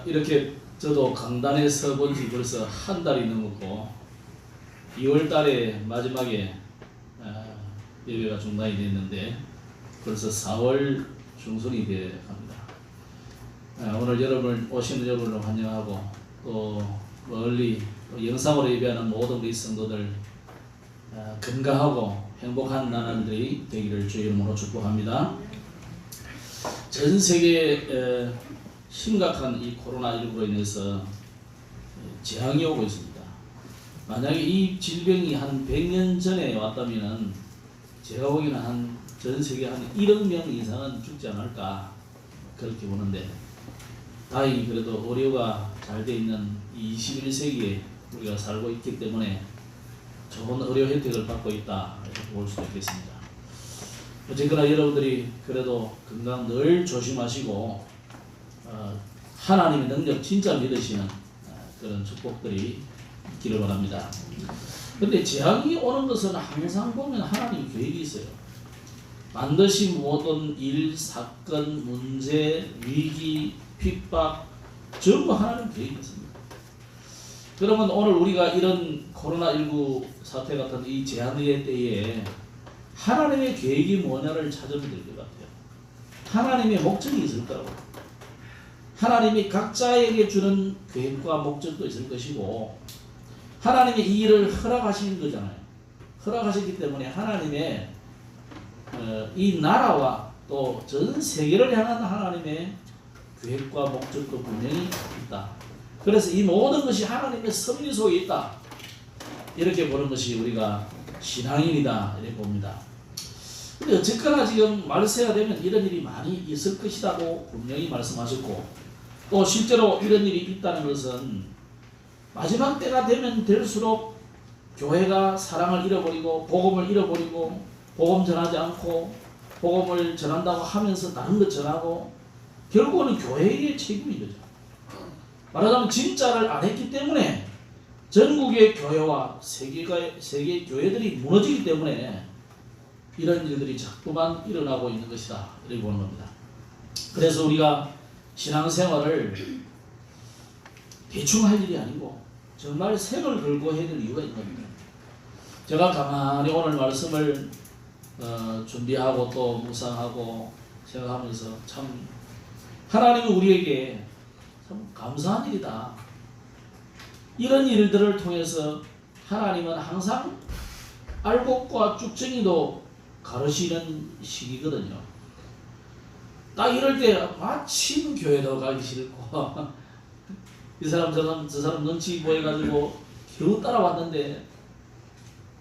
이렇게 저도 강단에 서본 지 벌써 한 달이 넘었고 2월 달에 마지막에 예배가 중단이 됐는데 벌써 4월 중순이 되어 갑니다. 오늘 여러분 오시는 여러분을 환영하고 또 멀리 영상으로 예배하는 모든 우리 성도들 건강하고 행복한 나날들이 되기를 주의 이름으로 축복합니다. 전 세계에 심각한 이 코로나19로 인해서 재앙이 오고 있습니다. 만약에 이 질병이 한 100년 전에 왔다면 제가 보기에는 전 세계 한 1억 명 이상은 죽지 않을까 그렇게 보는데 다행히 그래도 의료가 잘 돼 있는 21세기에 우리가 살고 있기 때문에 좋은 의료 혜택을 받고 있다 이렇게 볼 수도 있겠습니다. 어쨌거나 여러분들이 그래도 건강 늘 조심하시고 하나님의 능력 진짜 믿으시는 그런 축복들이 있기를 바랍니다. 근데 재앙이 오는 것은 항상 보면 하나님 계획이 있어요. 반드시 모든 일, 사건, 문제, 위기, 핍박 전부 하나님 계획이 있습니다. 그러면 오늘 우리가 이런 코로나19 사태 같은 이 재앙의 때에 하나님의 계획이 뭐냐를 찾으면 될 것 같아요. 하나님의 목적이 있을 거라고. 하나님이 각자에게 주는 계획과 목적도 있을 것이고 하나님이 이 일을 허락하신 거잖아요. 허락하셨기 때문에 하나님의 이 나라와 또 전 세계를 향한 하나님의 계획과 목적도 분명히 있다. 그래서 이 모든 것이 하나님의 섭리 속에 있다. 이렇게 보는 것이 우리가 신앙인이다 이렇게 봅니다. 근데 어쨌거나 지금 말세가 되면 이런 일이 많이 있을 것이라고 분명히 말씀하셨고 또 실제로 이런 일이 있다는 것은 마지막 때가 되면 될수록 교회가 사랑을 잃어버리고 복음을 잃어버리고 복음 전하지 않고 복음을 전한다고 하면서 다른 것 전하고 결국은 교회의 책임인 거죠. 말하자면 진짜를 안 했기 때문에 전국의 교회와 세계 교회들이 무너지기 때문에 이런 일들이 자꾸만 일어나고 있는 것이다 이렇게 보는 겁니다. 그래서 우리가 신앙생활을 대충 할 일이 아니고 정말 생을 걸고 해야 될 이유가 있는 겁니다. 제가 가만히 오늘 말씀을 준비하고 또 묵상하고 생각하면서 참 하나님이 우리에게 참 감사한 일이다. 이런 일들을 통해서 하나님은 항상 알곡과 쭉정이도 가르치는 시기거든요. 딱 이럴 때 마침 교회도 가기 싫고 이 사람 저 사람 눈치 보여가지고 겨우 따라왔는데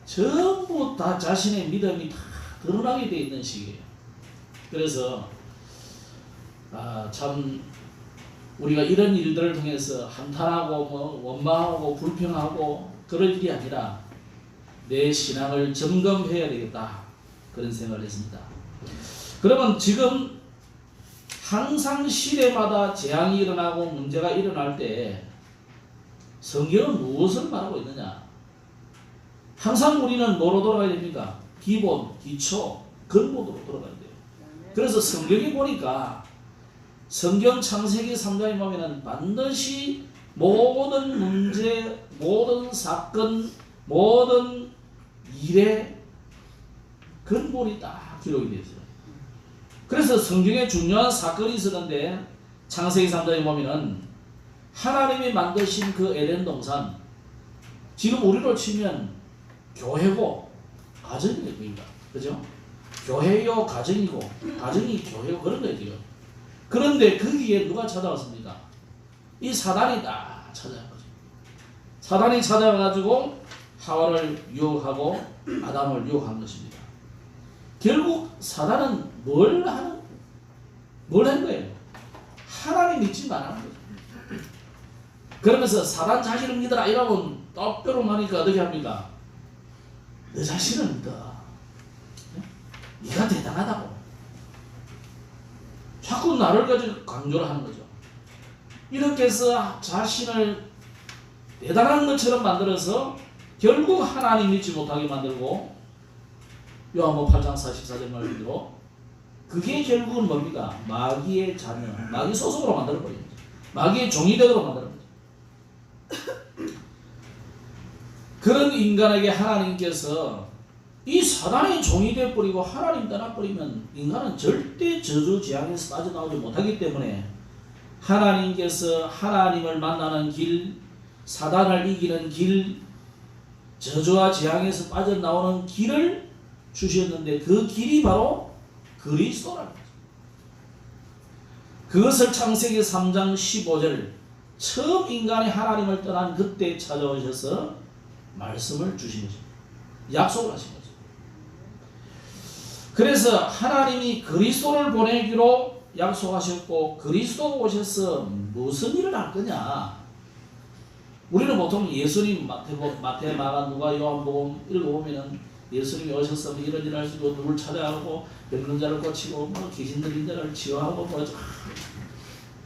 전부 다 자신의 믿음이 다 드러나게 돼 있는 시기예요. 그래서 참 우리가 이런 일들을 통해서 한탄하고 원망하고 불평하고 그럴 일이 아니라 내 신앙을 점검해야 되겠다 그런 생각을 했습니다. 그러면 지금 항상 시대마다 재앙이 일어나고 문제가 일어날 때 성경은 무엇을 말하고 있느냐? 항상 우리는 뭐로 돌아가야 됩니까? 기본, 기초, 근본으로 돌아가야 돼요. 그래서 성경에 보니까 성경 창세기 3장에 보면은 반드시 모든 문제, 모든 사건, 모든 일의 근본이 딱 기록이 되어 있어요. 그래서 성경에 중요한 사건이 있었는데 창세기 3장에 보면은 하나님이 만드신 그 에덴 동산 지금 우리로 치면 교회고 가정이에요. 그러니까. 그죠? 교회요 가정이고 가정이 교회고 그런 거예요 지금. 그런데 거기에 누가 찾아왔습니까? 이 사단이 딱 찾아온 거죠. 사단이 찾아와가지고 하와를 유혹하고 아담을 유혹한 것입니다. 결국 사단은 뭘 한 거예요? 하나님 믿지 말라는 거죠. 그러면서 사단 자신을 믿어라 이러면 똑바로 하니까 어떻게 합니까? 너 자신을 믿어. 네가 대단하다고. 자꾸 나를 가지고 강조를 하는 거죠. 이렇게 해서 자신을 대단한 것처럼 만들어서 결국 하나님 믿지 못하게 만들고 요한복음 8장 44절 말씀대로 그게 결국은 뭡니까? 마귀의 자녀, 마귀 소속으로 만들어버립니다. 마귀의 종이 되도록 만드는 거죠. 그런 인간에게 하나님께서 이 사단의 종이 되어버리고 하나님 떠나버리면 인간은 절대 저주 재앙에서 빠져나오지 못하기 때문에 하나님께서 하나님을 만나는 길, 사단을 이기는 길, 저주와 재앙에서 빠져나오는 길을 주셨는데 그 길이 바로 그리스도라는 거죠. 그것을 창세기 3장 15절 처음 인간이 하나님을 떠난 그때 찾아오셔서 말씀을 주신 거죠. 약속을 하신 거죠. 그래서 하나님이 그리스도를 보내기로 약속하셨고 그리스도가 오셔서 무슨 일을 할 거냐. 우리는 보통 예수님 마태, 마가, 누가, 요한복음 읽어보면은 예수님이 오셔서 이런 일을 하시고 누굴 찾아가고 병든 자를 고치고 뭐 귀신 들린 자를 치유하고 뭐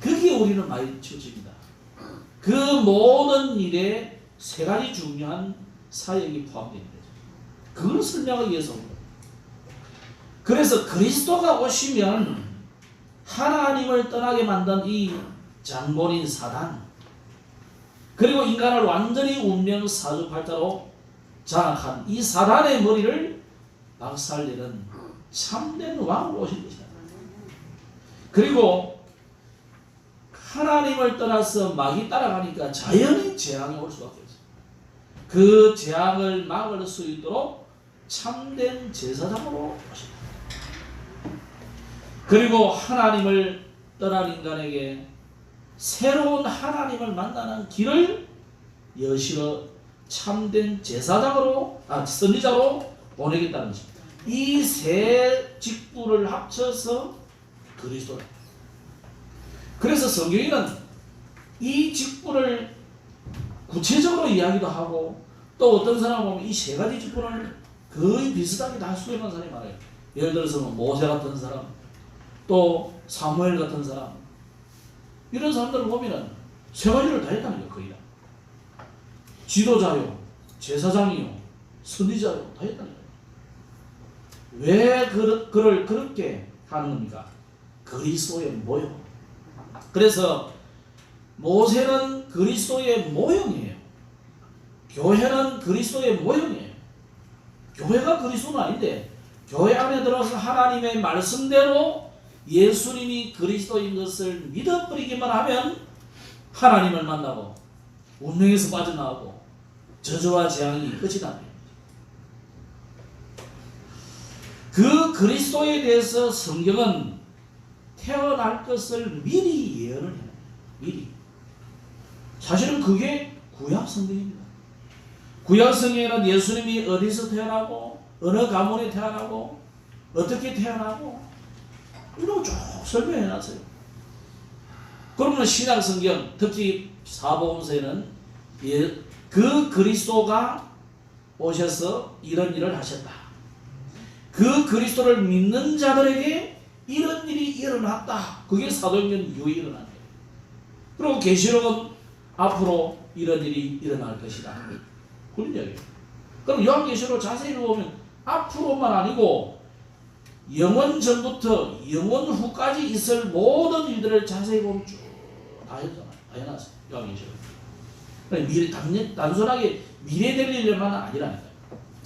그게 우리는 많이 치우칩니다. 그 모든 일에 세 가지 중요한 사역이 포함되어 있는 거죠. 그걸 설명하기 위해서 온 거예요. 그래서 그리스도가 오시면 하나님을 떠나게 만든 이 장본인 사단 그리고 인간을 완전히 운명 사주팔자로 장악한 이 사단의 머리를 박살내는 참된 왕으로 오신 것이다. 그리고 하나님을 떠나서 마귀 따라가니까 자연히 재앙이 올 수밖에 없어요. 그 재앙을 막을 수 있도록 참된 제사장으로 오신다. 그리고 하나님을 떠난 인간에게 새로운 하나님을 만나는 길을 여시러 참된 제사장으로 선지자로 보내겠다는 것입니다. 이 세 직분을 합쳐서 그리스도다. 그래서 성경에는 이 직분을 구체적으로 이야기도 하고 또 어떤 사람은 보면 이 세 가지 직분을 거의 비슷하게 다 수행한 사람이 많아요. 예를 들어서 모세 같은 사람 또 사무엘 같은 사람 이런 사람들을 보면은 세 가지를 다 했다는 거예요. 거의 다. 지도자요, 제사장이요, 선지자요 다 했다는 거예요. 왜 그를 그렇게 하는 겁니까? 그리스도의 모형. 그래서 모세는 그리스도의 모형이에요. 교회는 그리스도의 모형이에요. 교회가 그리스도는 아닌데 교회 안에 들어서 하나님의 말씀대로 예수님이 그리스도인 것을 믿어버리기만 하면 하나님을 만나고 운명에서 빠져나오고 저주와 재앙이 끝이 납니다. 그 그리스도에 대해서 성경은 태어날 것을 미리 예언을 해요. 미리. 사실은 그게 구약 성경입니다. 구약 성경에는 예수님이 어디서 태어나고 어느 가문에 태어나고 어떻게 태어나고 이런 거 쭉 설명해 놨어요. 그러면 신약 성경 특히 사복음서에는 그 그리스도가 오셔서 이런 일을 하셨다. 그 그리스도를 믿는 자들에게 이런 일이 일어났다. 그게 사도행전 이후에 일어난 거예요. 그리고 계시록은 앞으로 이런 일이 일어날 것이다. 그런 이야기예요. 그럼 요한계시록 자세히 보면 앞으로만 아니고 영원 전부터 영원 후까지 있을 모든 일들을 자세히 보면 쭉 다 했잖아요. 다 해놨어요. 요한계시록. 그러니까 단순하게 미래 될 일만 아니라니까요.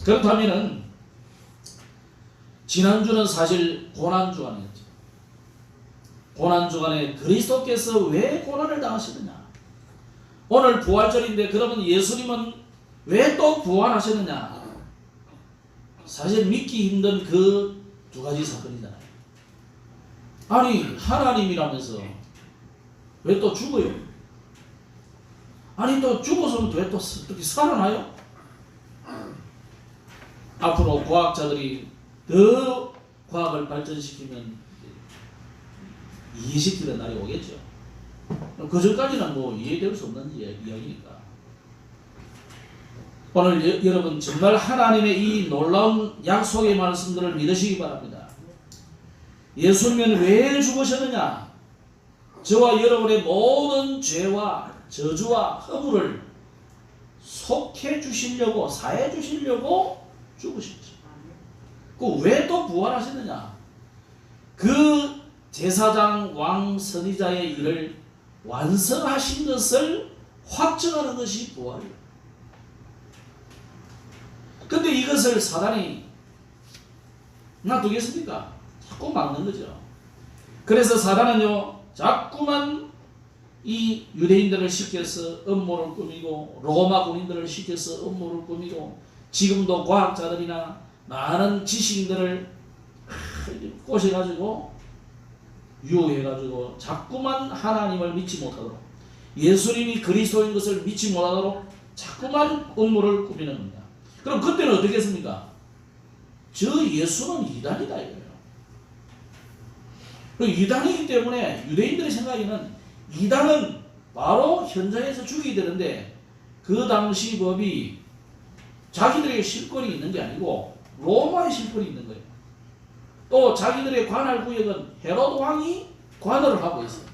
그렇다면은 지난주는 사실 고난주간이었죠. 고난주간에 그리스도께서 왜 고난을 당하시느냐. 오늘 부활절인데 그러면 예수님은 왜 또 부활하셨느냐. 사실 믿기 힘든 그 두 가지 사건이잖아요. 아니 하나님이라면서 왜 또 죽어요? 아니 또 죽어서 왜 또 어떻게 살아나요? 앞으로 과학자들이 더 과학을 발전시키면 이해시키는 날이 오겠죠. 그 전까지는 뭐 이해될 수 없는 이야기니까. 오늘 여러분 정말 하나님의 이 놀라운 약속의 말씀들을 믿으시기 바랍니다. 예수님은 왜 죽으셨느냐? 저와 여러분의 모든 죄와 저주와 허물을 속해 주시려고 사해 주시려고 죽으셨죠. 그 왜 또 부활하셨느냐? 그 제사장 왕 선지자의 일을 완성하신 것을 확증하는 것이 부활이에요. 근데 이것을 사단이 놔두겠습니까? 자꾸 막는 거죠. 그래서 사단은요, 자꾸만 이 유대인들을 시켜서 음모를 꾸미고 로마 군인들을 시켜서 음모를 꾸미고 지금도 과학자들이나 많은 지식인들을 꼬셔가지고 유혹해가지고 자꾸만 하나님을 믿지 못하도록, 예수님이 그리스도인 것을 믿지 못하도록 자꾸만 음모를 꾸미는 겁니다. 그럼 그때는 어떻게 했습니까? 저 예수는 이단이다 이거예요. 이단이기 때문에 유대인들의 생각에는 이단은 바로 현장에서 죽이게 되는데, 그 당시 법이 자기들에게 실권이 있는 게 아니고 로마의 실권이 있는 거예요. 또 자기들의 관할 구역은 헤로드 왕이 관할을 하고 있어요.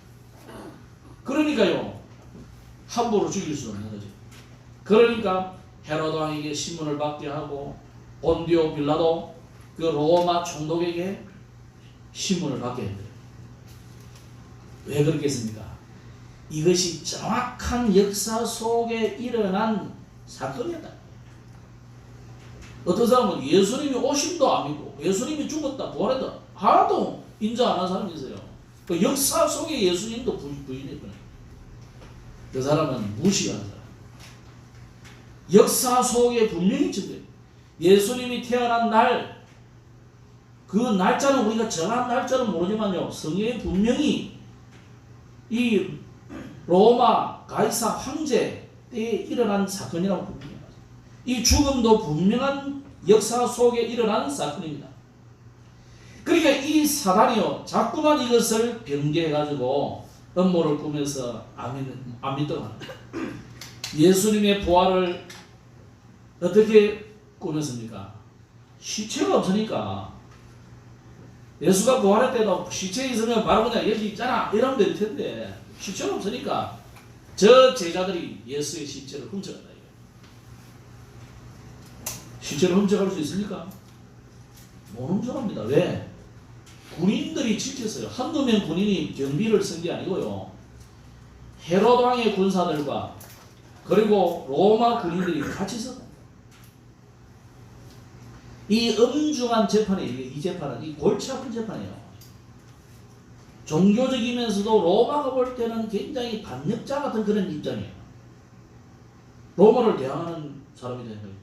그러니까요, 함부로 죽일 수 없는 거죠. 그러니까 헤로드 왕에게 신문을 받게 하고 본디오 빌라도 그 로마 총독에게 신문을 받게 했대요. 왜 그렇겠습니까? 이것이 정확한 역사 속에 일어난 사건이었다. 어떤 사람은 예수님이 오심도 안 믿고 예수님이 죽었다 부활했다 하나도 인정 안 한 사람이 있어요. 그 역사 속에 예수님도 부인했거든요. 그 사람은 무시하는 사람. 역사 속에 분명히 적혀요. 예수님이 태어난 날, 그 날짜는 우리가 정한 날짜는 모르지만요, 성경에 분명히 이 로마 가이사 황제 때에 일어난 사건이라고 분명히 말합니다. 이 죽음도 분명한 역사 속에 일어난 사건입니다. 그러니까 이 사단이요, 자꾸만 이것을 변개해가지고 음모를 꾸며서 안 믿도록 합니다. 예수님의 부활을 어떻게 꾸몄습니까? 시체가 없으니까. 예수가 부활할 때도 시체 있으면 바로 그냥 여기 있잖아 이러면 될 텐데, 시체가 없으니까 저 제자들이 예수의 시체를 훔쳐간다. 시체를 훔쳐갈 수 있습니까? 못 훔쳐갑니다. 왜? 군인들이 지켰어요. 한두 명 군인이 경비를 쓴 게 아니고요, 헤로드 왕의 군사들과 그리고 로마 군인들이 같이 있었다. 이 엄중한 재판이에요. 이 재판은 이 골치 아픈 재판이에요. 종교적이면서도 로마가 볼 때는 굉장히 반역자 같은 그런 입장이에요. 로마를 대항하는 사람이 되는 거예요.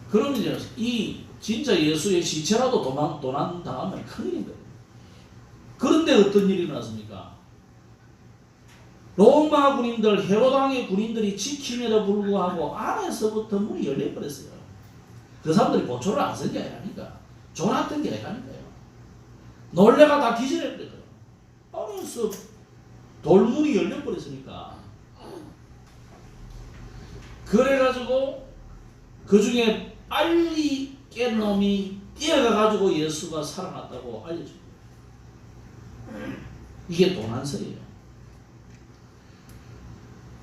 그러면 이제 이 진짜 예수의 시체라도 도난당하면 큰일인 거예요. 그런데 어떤 일이 일어났습니까? 로마 군인들, 헤로드 왕의 군인들이 지킴에도 불구하고 안에서부터 문이 열려버렸어요. 그 사람들이 보초를 안 쓴 게 아니니까, 졸았던 게 아니니까요. 놀래가 다 기절했거든요. 안에서 돌문이 열려버렸으니까. 그래가지고 그 중에 빨리 깬 놈이 뛰어가가지고 예수가 살아났다고 알려줘요. 이게 도난설이에요.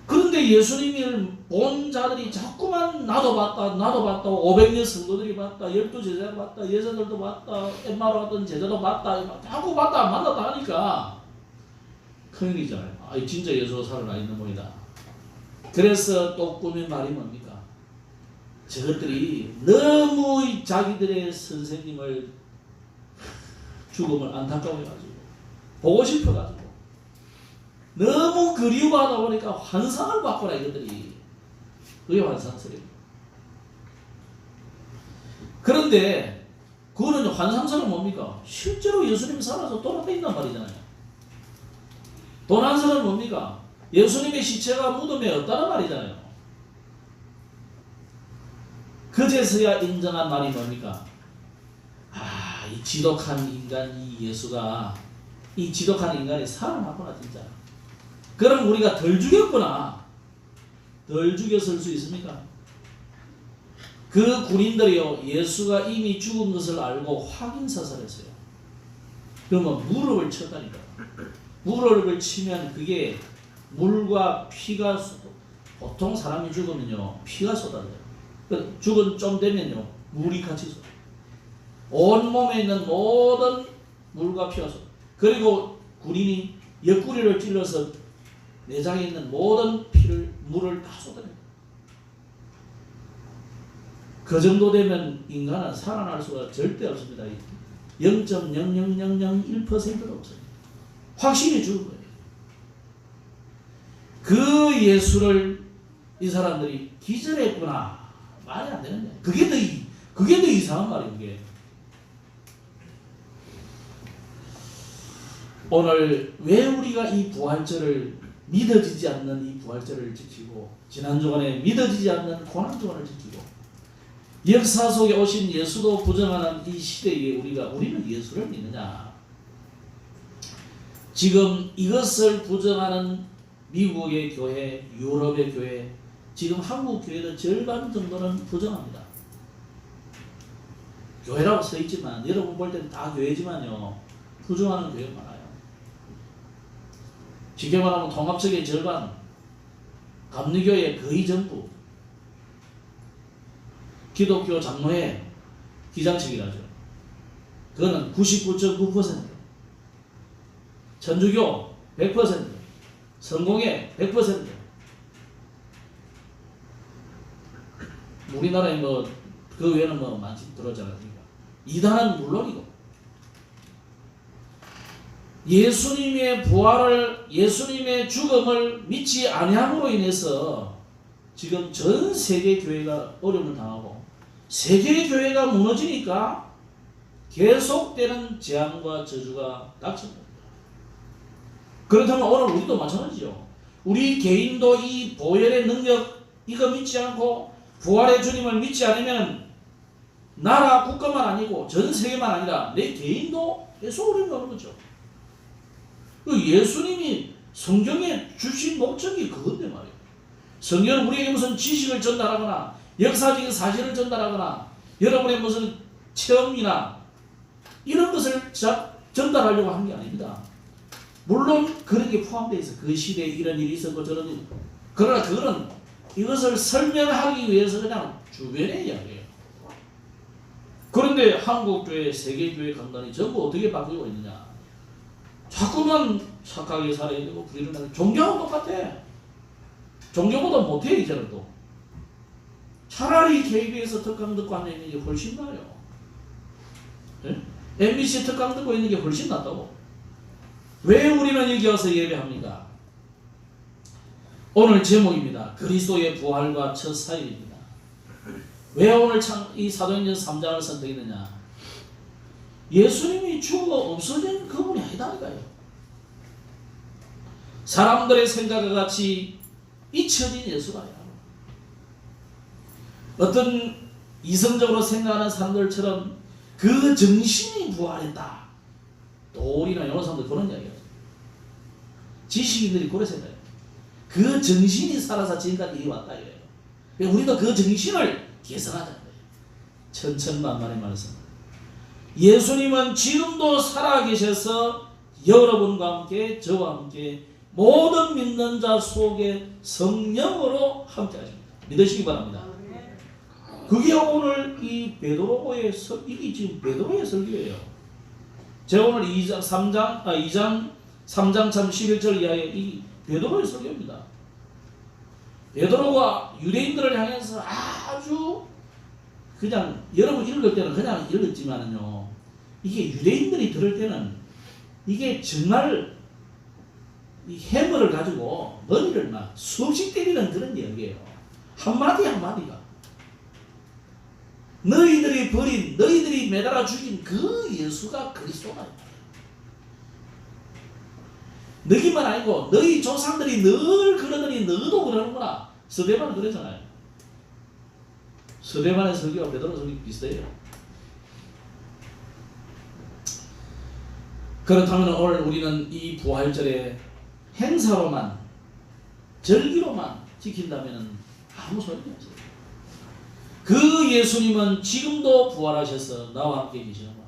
그런데 예수님을 본 자들이 자꾸만 나도 봤다 500년 성도들이 봤다, 12제자가 봤다, 여자들도 봤다, 엠마로 갔던 제자도 봤다, 자꾸 봤다 만났다 하니까 큰일이잖아요. 아, 진짜 예수가 살아나 있는 모이다. 그래서 또 꾸민 말이 뭡니까? 저것들이 너무 자기들의 선생님을 죽음을 안타까워해가지고 보고 싶어가지고 너무 그리워하다 보니까 환상을 바꾸라 이것들이. 그게 환상설이에요. 그런데 그거는 환상설은 뭡니까? 실제로 예수님이 살아서 돌아다닌단 말이잖아요. 도난설은 뭡니까? 예수님의 시체가 무덤에 없다는 말이잖아요. 그제서야 인정한 말이 뭡니까? 아, 이 지독한 인간, 이 예수가, 이 지독한 인간이 살아났구나 진짜. 그럼 우리가 덜 죽였구나. 덜 죽였을 수 있습니까? 그 군인들이요, 예수가 이미 죽은 것을 알고 확인사살했어요. 그러면 무릎을 쳤다니까. 무릎을 치면 그게 물과 피가, 보통 사람이 죽으면요 피가 쏟아져요. 죽은 좀 되면요 물이 같이 쏟아져요. 온 몸에 있는 모든 물과 피가 쏟아져요. 그리고 군인이 옆구리를 찔러서 내장에 있는 모든 물을 다 쏟아내요. 그 정도 되면 인간은 살아날 수가 절대 없습니다. 0.00001%도 없어요. 확실히 죽을 거예요. 그 예수를 이 사람들이 기절했구나. 말이 안 되는 거예요. 그게 더 이상한 말이에요. 그게. 오늘 왜 우리가 이 부활절을 믿어지지 않는 이 부활절을 지키고 지난 주간에 믿어지지 않는 고난 주간을 지키고 역사 속에 오신 예수도 부정하는 이 시대에 우리는 예수를 믿느냐? 지금 이것을 부정하는 미국의 교회, 유럽의 교회, 지금 한국 교회도 절반 정도는 부정합니다. 교회라고 써 있지만 여러분 볼 때는 다 교회지만요, 부정하는 교회가 많아요. 쉽게 말하면 통합적의 절반, 감리교의 거의 전부, 기독교 장로회 기장측이라죠. 그거는 99.9%, 천주교 100%, 성공회 100%. 우리나라에 그 외에는 많이 들어오잖아요. 이단은 물론이고, 예수님의 부활을, 예수님의 죽음을 믿지 아니함으로 인해서 지금 전 세계 교회가 어려움을 당하고 세계 교회가 무너지니까 계속되는 재앙과 저주가 닥칩니다. 그렇다면 오늘 우리도 마찬가지죠. 우리 개인도 이 보혈의 능력 이거 믿지 않고 부활의 주님을 믿지 않으면 나라 국가만 아니고 전 세계만 아니라 내 개인도 계속 어려움이 오는 거죠. 예수님이 성경에 주신 목적이 그건데 말이에요. 성경은 우리에게 무슨 지식을 전달하거나 역사적인 사실을 전달하거나 여러분의 무슨 체험이나 이런 것을 전달하려고 하는 게 아닙니다. 물론 그런 게 포함되어 있어. 그 시대에 이런 일이 있었고 저런 일. 그러나 그거는 이것을 설명하기 위해서 그냥 주변의 이야기예요. 그런데 한국교회, 세계교회 강단이 전부 어떻게 바뀌고 있느냐. 자꾸만 착하게 살아야 되고 불의를 하는 종교하고 똑같아. 종교보다 못해 이제는 또. 차라리 KBS 특강 듣고 앉아 있는 게 훨씬 나아요. 네? MBC 특강 듣고 있는 게 훨씬 낫다고. 왜 우리는 여기 와서 예배합니까? 오늘 제목입니다. 그리스도의 부활과 첫 사일입니다. 왜 오늘 이 사도행전 3장을 선택했느냐? 예수님이 죽어 없어진 그분이 아니다니까요. 사람들의 생각과 같이 잊혀진 예수가 아니라 어떤 이성적으로 생각하는 사람들처럼 그 정신이 부활했다. 도리나 여러 사람들 그런 이야기예요. 지식인들이 그런 생각해요. 그 정신이 살아서 지금까지 이리 왔다 이래요. 우리도 그 정신을 개선하자는 거예요. 천천만만의 말씀. 예수님은 지금도 살아계셔서 여러분과 함께 저와 함께 모든 믿는 자 속에 성령으로 함께 하십니다. 믿으시기 바랍니다. 그게 오늘 이 베드로의 이게 지금 베드로의 설교예요. 제가 오늘 3장 참 11절 이하의 이 베드로의 설교입니다. 베드로가 유대인들을 향해서 아주 그냥 여러분 읽을 때는 그냥 읽었지만은요, 이게 유대인들이 들을 때는 이게 정말 이 해머를 가지고 머리를 막 수없이 때리는 그런 이야기예요. 한마디 한마디가 너희들이 버린, 너희들이 매달아 죽인 그 예수가 그리스도다. 너희만 아니고 너희 조상들이 늘 그러더니 너도 그러는구나. 스데반은 그랬잖아요. 스데반의 설교와 베드로 설교 비슷해요. 그렇다면 오늘 우리는 이 부활절의 행사로만, 절기로만 지킨다면 아무 소용이 없어요. 그 예수님은 지금도 부활하셔서 나와 함께 계시는 거야.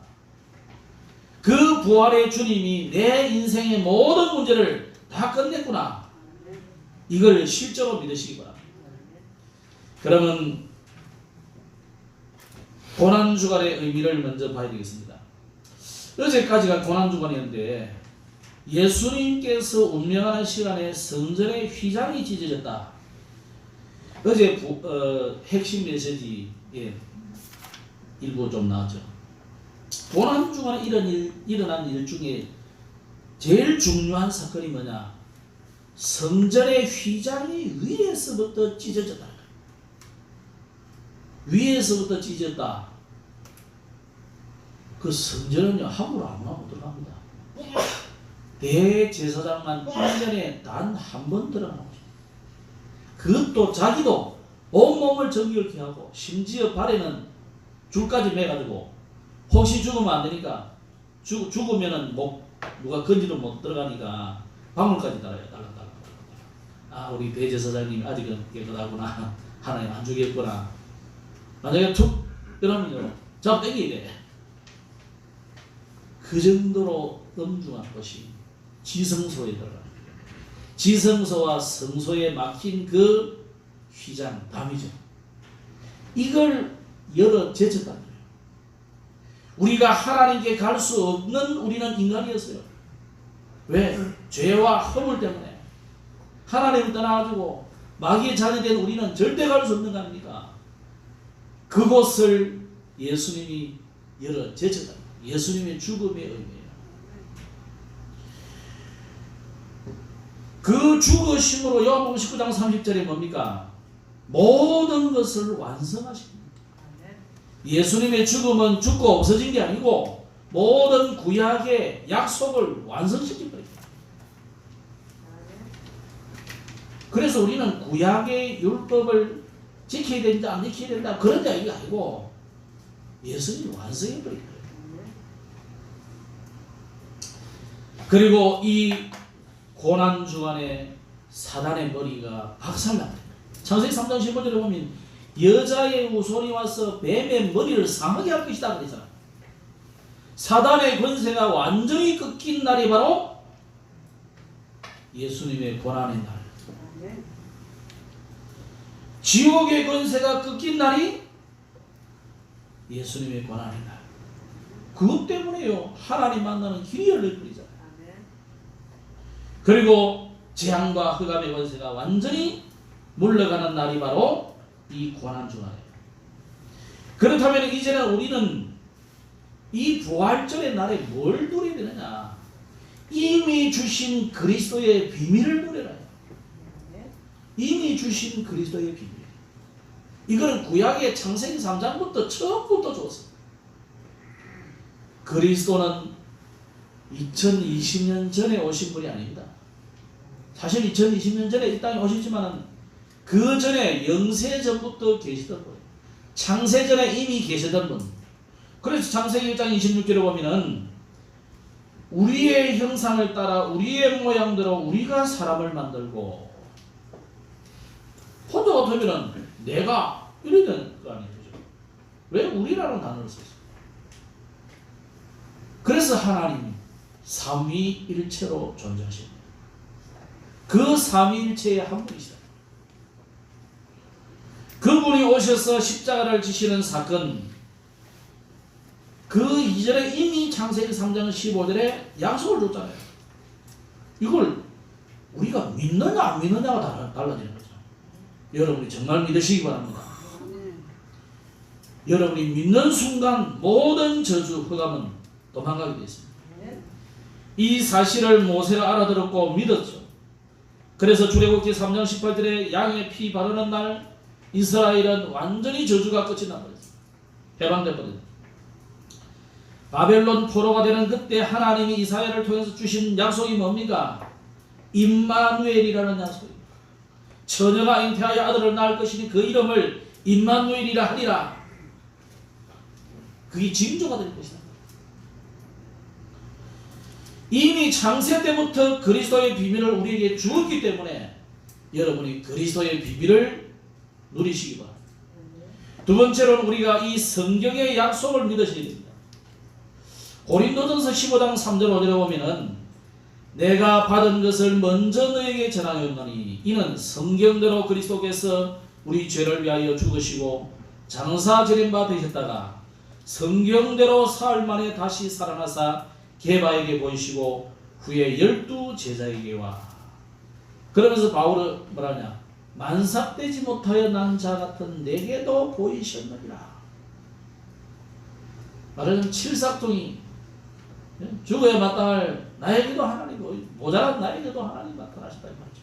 그 부활의 주님이 내 인생의 모든 문제를 다 끝냈구나. 이걸 실제로 믿으시기 바랍니다. 그러면 고난주간의 의미를 먼저 봐야 되겠습니다. 어제까지가 고난주간이었는데 예수님께서 운명하는 시간에 성전의 휘장이 찢어졌다. 어제 핵심 메시지 일부 좀 나왔죠. 고난주간에 일어난 일 중에 제일 중요한 사건이 뭐냐? 성전의 휘장이 위에서부터 찢어졌다. 위에서부터 찢어졌다. 그 성전은요, 함부로 아무나 못 들어갑니다. 대제사장만 1년에 단 한 번 들어가는 거죠. 그것도 자기도 온몸을 정결케 하고 심지어 발에는 줄까지 매가지고 혹시 죽으면 안 되니까 죽으면은 누가 건지도 못 들어가니까 방울까지 달아요. 달라. 아, 우리 대제사장님이 아직은 깨끗하구나. 하나님 안 죽였구나. 만약에 툭 이러면요, 잡아 당겨야 돼. 그 정도로 엄중한 것이 지성소에 들어갑니다. 지성소와 성소에 막힌 그 휘장, 담이죠. 이걸 열어 제쳤단 말이에요. 우리가 하나님께 갈 수 없는 우리는 인간이었어요. 왜? 죄와 허물 때문에. 하나님을 떠나가지고 마귀의 자녀된 우리는 절대 갈 수 없는 거 아닙니까? 그곳을 예수님이 열어 제쳤다. 예수님의 죽음의 의미예요. 그 죽으심으로 요한복음 19장 30절에 뭡니까? 모든 것을 완성하십니다. 예수님의 죽음은 죽고 없어진 게 아니고 모든 구약의 약속을 완성시켜버립니다. 그래서 우리는 구약의 율법을 지켜야 된다, 안 지켜야 된다, 그런 이야기가 아니고 예수님이 완성해버린 거예요. 그리고 이 고난주간에 사단의 머리가 박살납니다. 창세기 3장 15절에 보면 여자의 후손이 와서 뱀의 머리를 상하게 할 것이다 그러잖아요. 사단의 권세가 완전히 꺾인 날이 바로 예수님의 고난의 날. 지옥의 권세가 꺾인 날이 예수님의 고난의 날. 그것 때문에요, 하나님 만나는 길이 열려버리잖아요. 그리고 재앙과 흑암의 권세가 완전히 물러가는 날이 바로 이 고난주간이에요. 그렇다면 이제는 우리는 이 부활절의 날에 뭘 누려야 되느냐? 이미 주신 그리스도의 비밀을 누려라. 이미 주신 그리스도의 비밀. 이거는 구약의 창세기 3장부터 처음부터 줬어요. 그리스도는 2020년 전에 오신 분이 아닙니다. 사실 2020년 전에 이 땅에 오셨지만 그 전에 영세 전부터 계시던 분, 창세 전에 이미 계시던 분. 그래서 창세기 1장 26절에 보면은 우리의 형상을 따라 우리의 모양대로 우리가 사람을 만들고, 혼자 같으면은 내가 이래야 되는 거 아니에요? 왜 우리라는 단어를 썼어요? 그래서 하나님이 삼위일체로 존재하십니다. 그 삼위일체의 한 분이시다. 그분이 오셔서 십자가를 지시는 사건, 그 이전에 이미 창세기 3장 15절에 약속을 줬잖아요. 이걸 우리가 믿느냐 안 믿느냐가 달라지는 거죠. 여러분이 정말 믿으시기 바랍니다. 여러분이 믿는 순간 모든 저주, 흑암은 도망가게 되어 있습니다. 이 사실을 모세가 알아들었고 믿었죠. 그래서 출애굽기 3장 18절에 양의 피 바르는 날 이스라엘은 완전히 저주가 끝이 나버렸습니다. 해방되버렸습니다. 바벨론 포로가 되는 그때 하나님이 이사야를 통해서 주신 약속이 뭡니까? 임마누엘이라는 약속입니다. 처녀가 잉태하여 아들을 낳을 것이니 그 이름을 임마누엘이라 하리라. 그게 징조가 될 것이다. 이미 창세 때부터 그리스도의 비밀을 우리에게 주었기 때문에 여러분이 그리스도의 비밀을 누리시기 바랍니다. 두 번째로는 우리가 이 성경의 약속을 믿으셔야 됩니다. 고린도전서 15장 3절 5절에 보면은 내가 받은 것을 먼저 너에게 전하였노니 이는 성경대로 그리스도께서 우리 죄를 위하여 죽으시고 장사 지린 바 되셨다가 성경대로 사흘 만에 다시 살아나사 게바에게 보이시고 후에 12제자에게와 그러면서 바울은 뭐라냐 만삭되지 못하여 난 자 같은 내게도 보이셨느니라. 말하자면 칠삭통이 죽어야 마땅할 나에게도 하나님, 모자란 나에게도 하나님 나타나셨다 이 말이죠.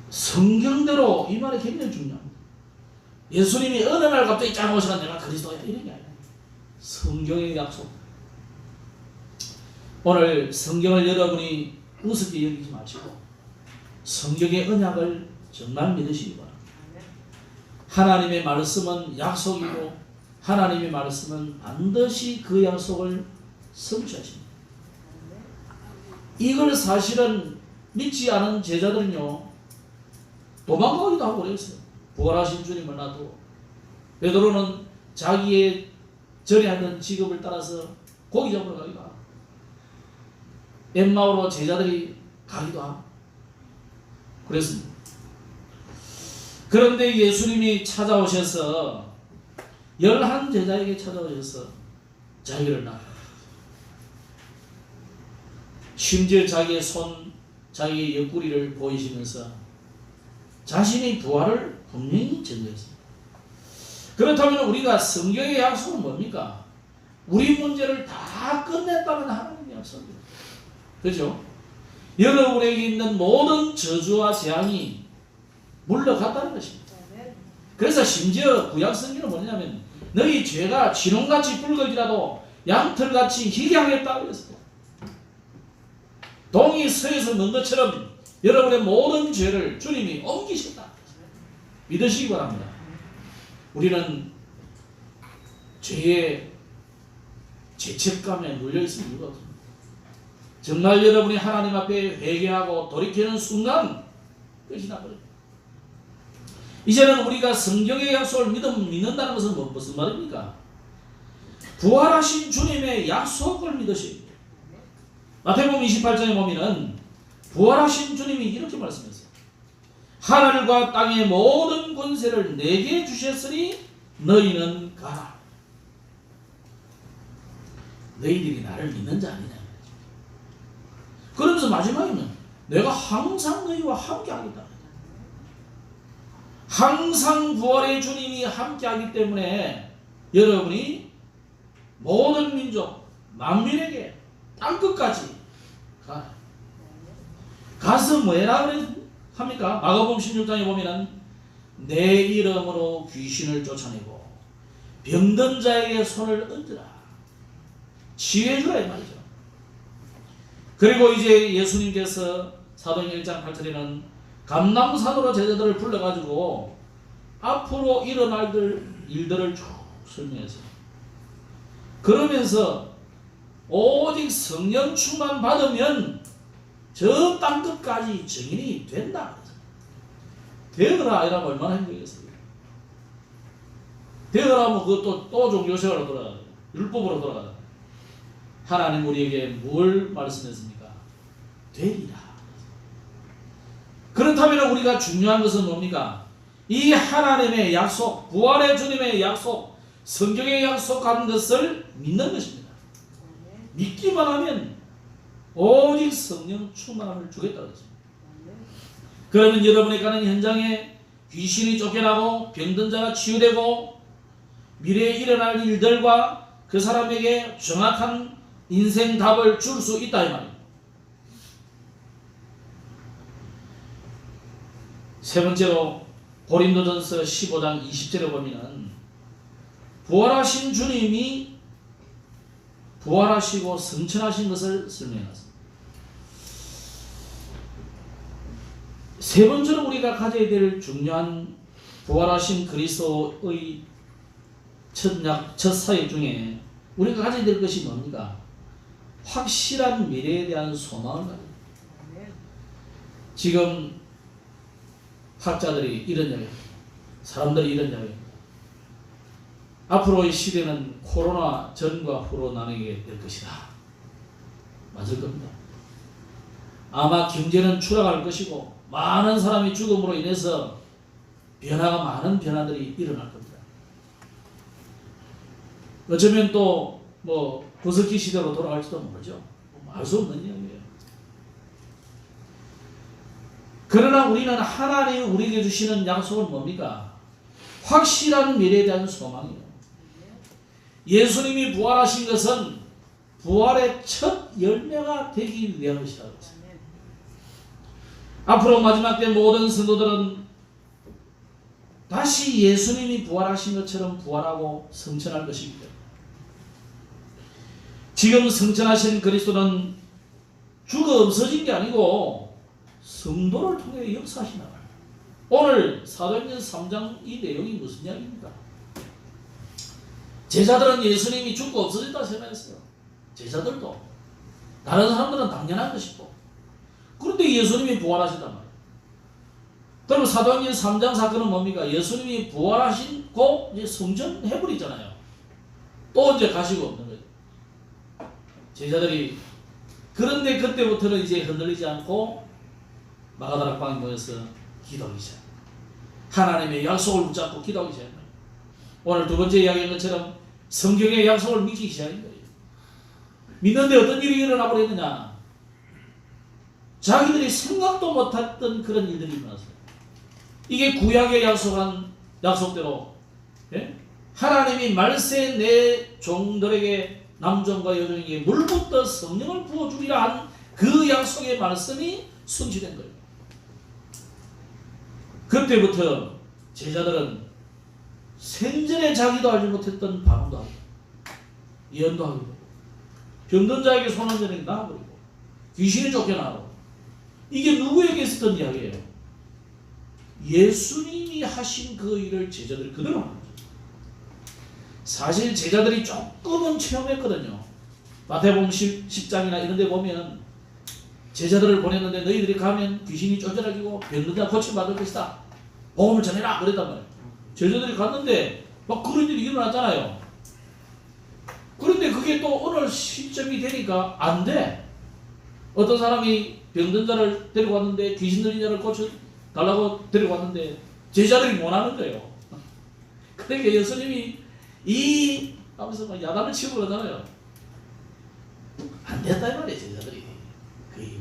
성경대로 이 말이 굉장히 중요합니다. 예수님이 어느 날 갑자기 짱 오셔서 내가 그리스도야 이런 게 아니라 성경의 약속. 오늘 성경을 여러분이 우습게 여기지 마시고 성경의 언약을 정말 믿으시기 바랍니다. 하나님의 말씀은 약속이고 하나님의 말씀은 반드시 그 약속을 성취하십니다. 이걸 사실은 믿지 않은 제자들은요 도망가기도 하고 그랬어요. 부활하신 주님을 놔두고 베드로는 자기의 전에 하던 직업을 따라서 고기 잡으러 가기도 하고 엠마오로 제자들이 가기도 하고 그랬습니다. 그런데 예수님이 찾아오셔서 11제자에게 찾아오셔서 자기를 낳아 심지어 자기의 손, 자기의 옆구리를 보이시면서 자신의 부활을 분명히 증거했습니다. 그렇다면 우리가 성경의 약속은 뭡니까? 우리 문제를 다 끝냈다는 하나님의 약속입니다. 그죠? 여러분에게 있는 모든 저주와 재앙이 물러갔다는 것입니다. 그래서 심지어 구약성경은 뭐냐면 너희 죄가 진홍같이 붉을지라도 양털같이 희귀하겠다고 그랬어요. 동이 서에서 먼 것처럼 여러분의 모든 죄를 주님이 옮기셨다. 믿으시기 바랍니다. 우리는 죄의 죄책감에 눌려있을 이유가 없습니다. 정말 여러분이 하나님 앞에 회개하고 돌이키는 순간 끝이 나버립니다. 이제는 우리가 성경의 약속을 믿는다는 것은 무슨 말입니까? 부활하신 주님의 약속을 믿으십니다. 마태복음 28장에 보면은 부활하신 주님이 이렇게 말씀했어요. 하늘과 땅의 모든 권세를 내게 주셨으니 너희는 가라. 너희들이 나를 믿는 자 아니냐. 그러면서 마지막에는 내가 항상 너희와 함께 하겠다. 항상 부활의 주님이 함께 하기 때문에 여러분이 모든 민족, 만민에게 땅끝까지 가라. 가서 뭐해라 합니까? 마가복음 16장에 보면은 내 이름으로 귀신을 쫓아내고 병든 자에게 손을 얹으라. 치유해주라 이 말이죠. 그리고 이제 예수님께서 사도행 1장 8절에는 감람산으로 제자들을 불러가지고 앞으로 일어날 일들을 쭉 설명했어요. 그러면서 오직 성령 충만 받으면 저 땅끝까지 증인이 된다. 되어라 이러면 얼마나 행복이겠어요. 되어라면 그것도 또 종교생활로 돌아가요. 율법으로 돌아가요. 하나님 우리에게 뭘 말씀했습니까? 되리라. 그렇다면 우리가 중요한 것은 뭡니까? 이 하나님의 약속, 부활의 주님의 약속, 성경의 약속한 것을 믿는 것입니다. 믿기만 하면 오직 성령 충만함을 주겠다는 것입니다. 그러면 여러분이 가는 현장에 귀신이 쫓겨나고 병든 자가 치유되고 미래에 일어날 일들과 그 사람에게 정확한 인생 답을 줄 수 있다 이 말입니다. 세 번째로 고린도전서 15장 20절에 보면 부활하신 주님이 부활하시고 승천하신 것을 설명했습니다. 세 번째로 우리가 가져야 될 중요한 부활하신 그리스도의 첫 사역 중에 우리가 가져야 될 것이 뭡니까? 확실한 미래에 대한 소망을 가져야 됩니다. 지금 학자들이 이런 이야기합니다. 사람들이 이런 이야기합니다. 앞으로의 시대는 코로나 전과 후로 나뉘게 될 것이다. 맞을 겁니다. 아마 경제는 추락할 것이고 많은 사람이 죽음으로 인해서 많은 변화들이 일어날 겁니다. 어쩌면 또 구석기 시대로 돌아갈지도 모르죠. 알 수 없는 이야기예요. 그러나 우리는 하나님이 우리에게 주시는 약속은 뭡니까? 확실한 미래에 대한 소망이에요. 예수님이 부활하신 것은 부활의 첫 열매가 되기 위한 것이라고 했습니다. 앞으로 마지막 때 모든 성도들은 다시 예수님이 부활하신 것처럼 부활하고 성천할 것입니다. 지금 성천하신 그리스도는 죽어 없어진 게 아니고 성도를 통해 역사하시나 봐요. 오늘 사도행전 3장 이 내용이 무슨 이야기입니까? 제자들은 예수님이 죽고 없어졌다 생각했어요. 제자들도. 다른 사람들은 당연한 것이고. 그런데 예수님이 부활하셨단 말이에요. 그럼 사도행전 3장 사건은 뭡니까? 예수님이 부활하시고 이제 성전해버리잖아요. 또 이제 가시고 없는 거예요. 제자들이. 그런데 그때부터는 이제 흔들리지 않고 마가다락방에 모여서 기도하기 시작. 하나님의 약속을 붙잡고 기도하기 시작. 오늘 두 번째 이야기한 것처럼 성경의 약속을 믿기 시작한 거예요. 믿는데 어떤 일이 일어나 버렸느냐? 자기들이 생각도 못했던 그런 일들이 일어났어요. 이게 구약에 약속한 약속대로, 예? 하나님이 말세 내 종들에게 남종과 여종에게 물부터 성령을 부어주리라 한 그 약속의 말씀이 성취된 거예요. 그때부터 제자들은 생전에 자기도 알지 못했던 방언도 하고 예언도 하고 병든 자에게 손 얹으니 나아버리고 귀신이 쫓겨나고. 이게 누구에게 있었던 이야기예요? 예수님이 하신 그 일을 제자들이 그대로 하는 거죠. 사실 제자들이 조금은 체험했거든요. 마태복음 10장이나 이런 데 보면 제자들을 보냈는데 너희들이 가면 귀신이 쫓아다니고 병든 자 고침받을 것이다. 복음을 전해라 그랬단 말이에요. 제자들이 갔는데 막 그런 일이 일어났잖아요. 그런데 그게 또 어느 시점이 되니까 안 돼. 어떤 사람이 병든 자를 데리고 왔는데 귀신 들린 자를 고쳐달라고 데리고 왔는데 제자들이 원하는 거예요. 그러니까 예수님이 하면서 막 야단을 치고 그러잖아요. 안 됐다 이 말이에요. 제자들이. 그 이유.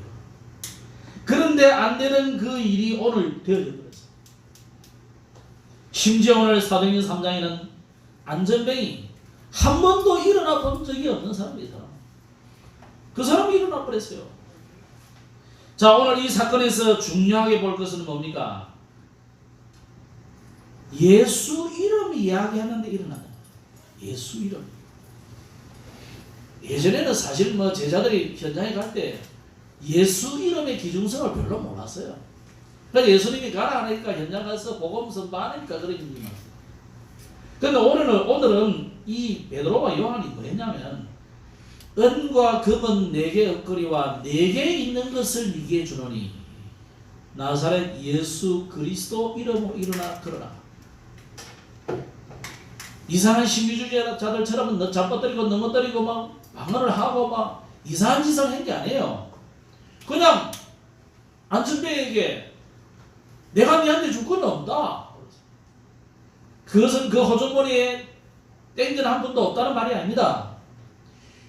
그런데 안 되는 그 일이 오늘 되어져 버렸어요. 심지어 오늘 사도행전 3장에는 안전병이 한 번도 일어나 본 적이 없는 사람이 사람. 그 사람이 일어나 버렸어요. 자, 오늘 이 사건에서 중요하게 볼 것은 뭡니까? 예수 이름 이야기하는데 일어나는 거예요. 예수 이름. 예전에는 사실 뭐 제자들이 현장에 갈 때 예수 이름의 기중성을 별로 몰랐어요. 그러니까 예수님이 가라 하니까 현장 가서 복음 선포하니까 그런 일이 많았어요. 그런데 오늘은 이 베드로와 요한이 뭐 했냐면 은과 금은 내게 없거리와 내게 있는 것을 네게 주노니 나사렛 예수 그리스도 이름으로 일어나 걸어라. 이상한 신비주의자들처럼 너 잡아뜨리고 넘어뜨리고 막 방언을 하고 막 이상한 짓을 한 게 아니에요. 그냥 안전병에게 내가 네한테 줄 건 없다. 그것은 그 호주머니에 땡전 한 푼도 없다는 말이 아닙니다.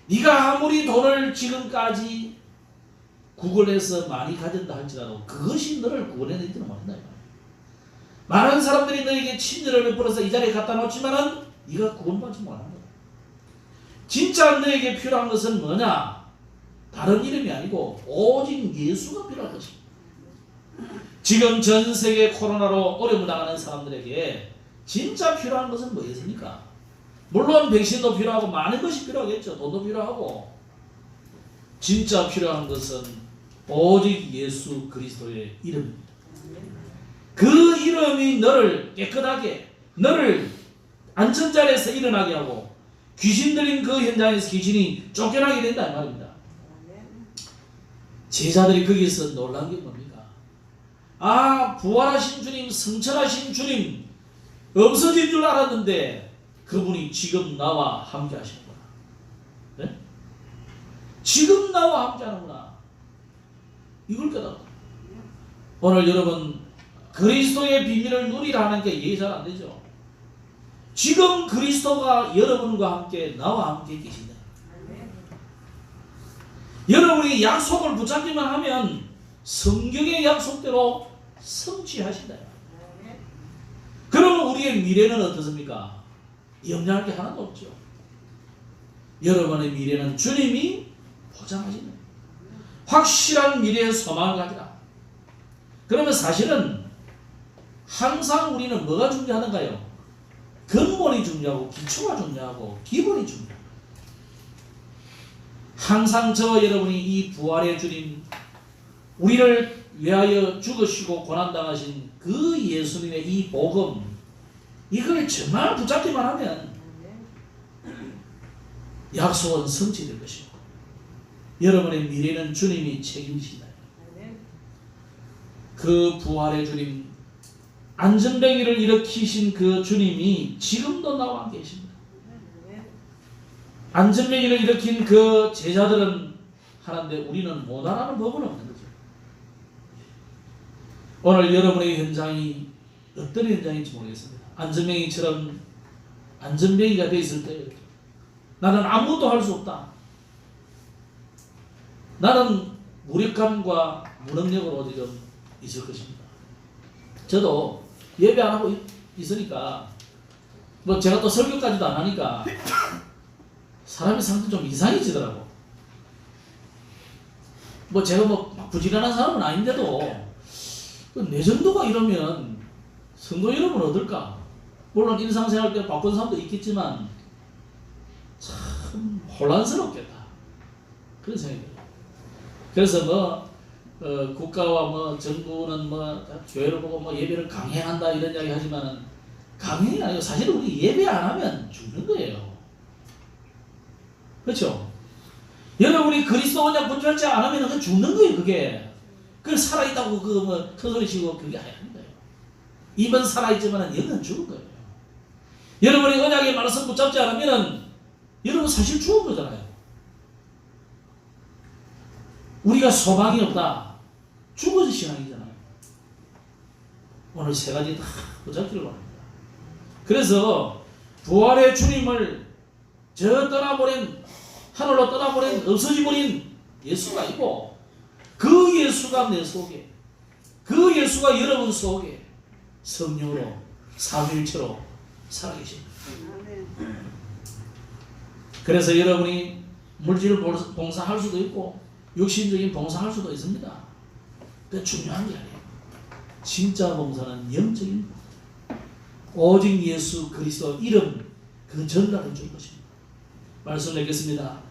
네가 아무리 돈을 지금까지 구걸해서 많이 가진다 할지라도 그것이 너를 구원해내지는 못한다. 많은 사람들이 너에게 친절을 베풀어서 이 자리에 갖다 놓지만은 네가 구원받지 못한다. 진짜 너에게 필요한 것은 뭐냐? 다른 이름이 아니고 오직 예수가 필요한 것입니다. 지금 전 세계 코로나로 어려움을 당하는 사람들에게 진짜 필요한 것은 뭐겠습니까? 물론 백신도 필요하고 많은 것이 필요하겠죠. 돈도 필요하고. 진짜 필요한 것은 오직 예수 그리스도의 이름입니다. 그 이름이 너를 깨끗하게, 너를 안전자리에서 일어나게 하고 귀신 들린 그 현장에서 귀신이 쫓겨나게 된다 이 말입니다. 제자들이 거기서 놀란 게 뭡니까? 아, 부활하신 주님, 성천하신 주님 없어진 줄 알았는데 그분이 지금 나와 함께 하시는구나. 네? 지금 나와 함께 하는구나. 이걸 깨달았다. 오늘 여러분 그리스도의 비밀을 누리라 하는 게 이해 잘 안 되죠. 지금 그리스도가 여러분과 함께 나와 함께 계신다. 여러분이 약속을 붙잡기만 하면 성경의 약속대로 성취하신다. 그러면 우리의 미래는 어떻습니까? 염려할 게 하나도 없죠. 여러분의 미래는 주님이 보장하시는 확실한 미래의 소망을 가지라. 그러면 사실은 항상 우리는 뭐가 중요하던가요? 근본이 중요하고 기초가 중요하고 기본이 중요하고, 항상 저와 여러분이 이 부활의 주님, 우리를 위하여 죽으시고 고난당하신 그 예수님의 이 복음, 이걸 정말 붙잡기만 하면 약속은 성취될 것이고 여러분의 미래는 주님이 책임지신다. 그 부활의 주님, 안전뱅이를 일으키신 그 주님이 지금도 나와 함께 계십니다. 안전뱅이를 일으킨 그 제자들은 하는데 우리는 못하라는 법은 없는 거죠. 오늘 여러분의 현장이 어떤 현장인지 모르겠습니다. 안전뱅이처럼 안전뱅이가 되어 있을 때 나는 아무것도 할 수 없다. 나는 무력감과 무능력으로 지금 있을 것입니다. 저도 예배 안 하고 있으니까 뭐 제가 또 설교까지도 안 하니까 사람이 상당히 좀 이상해지더라고. 뭐 제가 뭐 부지런한 사람은 아닌데도 내 정도가 이러면 성도 여러분 어떨까? 물론 일상생활 때 바쁜 사람도 있겠지만 참 혼란스럽겠다. 그런 생각이 들어요. 그래서 뭐 국가와 뭐 정부는 뭐 교회를 보고 뭐 예배를 강행한다 이런 이야기 하지만은 강행이 아니고 사실 우리 예배 안 하면 죽는 거예요. 그렇죠? 여러분이 그리스도 언약 분출하지 않으면 그 죽는 거예요. 그게 그걸 살아있다고 그 뭐 큰 소리 치고 그게 아닌 거예요. 입은 살아있지만은 영은 죽은 거예요. 여러분이 언약의 말씀 붙잡지 않으면은 여러분 사실 죽은 거잖아요. 우리가 소망이 없다. 죽어진 신앙이잖아요. 오늘 세 가지 다 붙잡기를 바랍니다. 그래서 부활의 주님을 저 떠나버린, 하늘로 떠나버린, 없어져버린 예수가 있고 그 예수가 내 속에, 그 예수가 여러분 속에 성령으로 삼위일체로 살아계십니다. 그래서 여러분이 물질을 봉사할 수도 있고 육신적인 봉사할 수도 있습니다. 그 중요한 게 아니에요. 진짜 봉사는 영적인 봉사. 오직 예수 그리스도 이름 그 전달해 줄 것입니다. 말씀 맺겠습니다.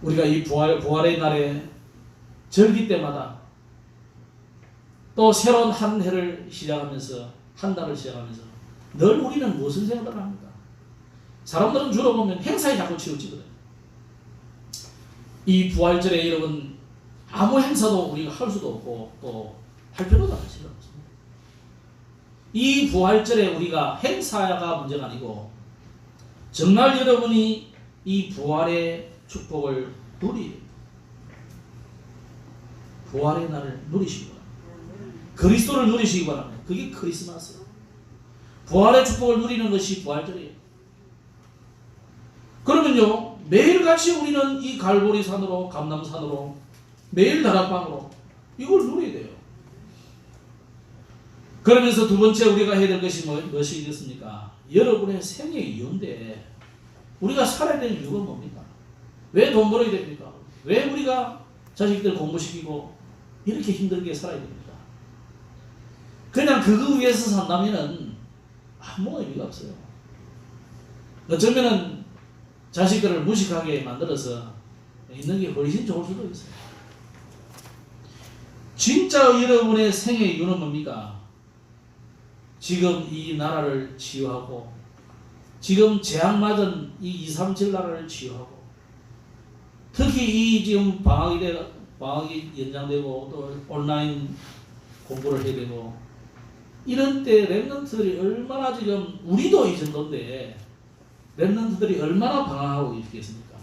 우리가 이 부활의 날에 절기 때마다 또 새로운 한 해를 시작하면서 한 달을 시작하면서 늘 우리는 무슨 생각을 합니까? 사람들은 주로 보면 행사에 자꾸 치우치거든요. 이 부활절에 여러분 아무 행사도 우리가 할 수도 없고 또 할 필요도 사실 없습니다. 이 부활절에 우리가 행사가 문제가 아니고 정말 여러분이 이 부활의 축복을 부활의 날을 누리시기 바랍니다. 그리스도를 누리시기 바랍니다. 그게 크리스마스예요. 부활의 축복을 누리는 것이 부활절이에요. 그러면요 매일같이 우리는 이 갈보리산으로 감람산으로 매일 다락방으로 이걸 누려야 돼요. 그러면서 두 번째 우리가 해야 될 것이 무엇이겠습니까? 여러분의 생애의 이유인데 우리가 살아야 되는 이유가 뭡니까? 왜 돈 벌어야 됩니까? 왜 우리가 자식들 공부시키고 이렇게 힘들게 살아야 됩니까? 그냥 그거 위해서 산다면은 아무 의미가 없어요. 어쩌면은 자식들을 무식하게 만들어서 있는 게 훨씬 좋을 수도 있어요. 진짜 여러분의 생애의 이유는 뭡니까? 지금 이 나라를 치유하고 지금 재앙맞은 이 237 나라를 치유하고 특히 이 지금 방학이 연장되고 또 온라인 공부를 해야 되고 이런 때 랩런트들이 얼마나 지금 우리도 이 정도인데 랩런트들이 얼마나 방황하고 있겠습니까?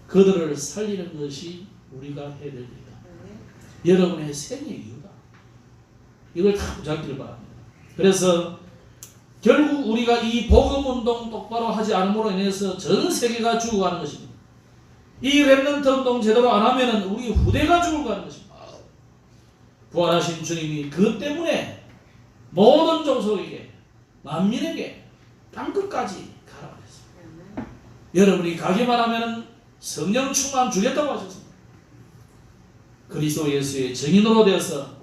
그들을 살리는 것이 우리가 해야 될 일이다. 여러분의 생의 이유다. 이걸 다 붙잡기를 바랍니다. 그래서 결국 우리가 이 복음운동 똑바로 하지 않음으로 인해서 전 세계가 죽어가는 것입니다. 이 렘넌트 운동 제대로 안 하면은 우리 후대가 죽을 가는 것입니다. 부활하신 주님이 그 때문에 모든 종속에게 만민에게 땅끝까지 가라고 했습니다. 여러분이 가기만 하면은 성령 충만 주겠다고 하셨습니다. 그리스도 예수의 증인으로 되어서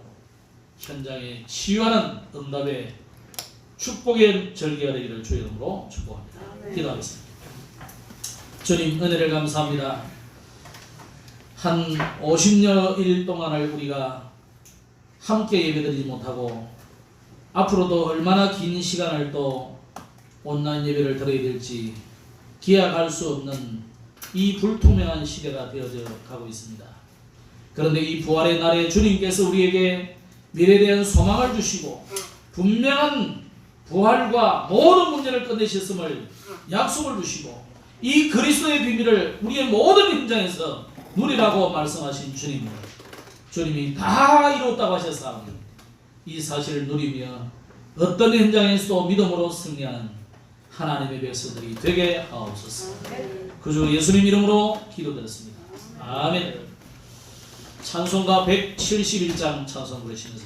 현장에 치유하는 응답의 축복의 절기가 되기를 주의 이름으로 축복합니다. 기도하겠습니다. 주님 은혜를 감사합니다. 한 50여일 동안을 우리가 함께 예배드리지 못하고 앞으로도 얼마나 긴 시간을 또 온라인 예배를 드려야 될지 기약할 수 없는 이 불투명한 시대가 되어져 가고 있습니다. 그런데 이 부활의 날에 주님께서 우리에게 미래에 대한 소망을 주시고 분명한 부활과 모든 문제를 끝내셨음을 약속을 주시고 이 그리스도의 비밀을 우리의 모든 현장에서 누리라고 말씀하신 주님, 주님이 다 이뤘다고 하셨사오니 이 사실을 누리며 어떤 현장에서도 믿음으로 승리하는 하나님의 백성들이 되게 하옵소서. 그주 예수님 이름으로 기도드렸습니다. 아멘. 찬송가 171장 찬송 부르시면서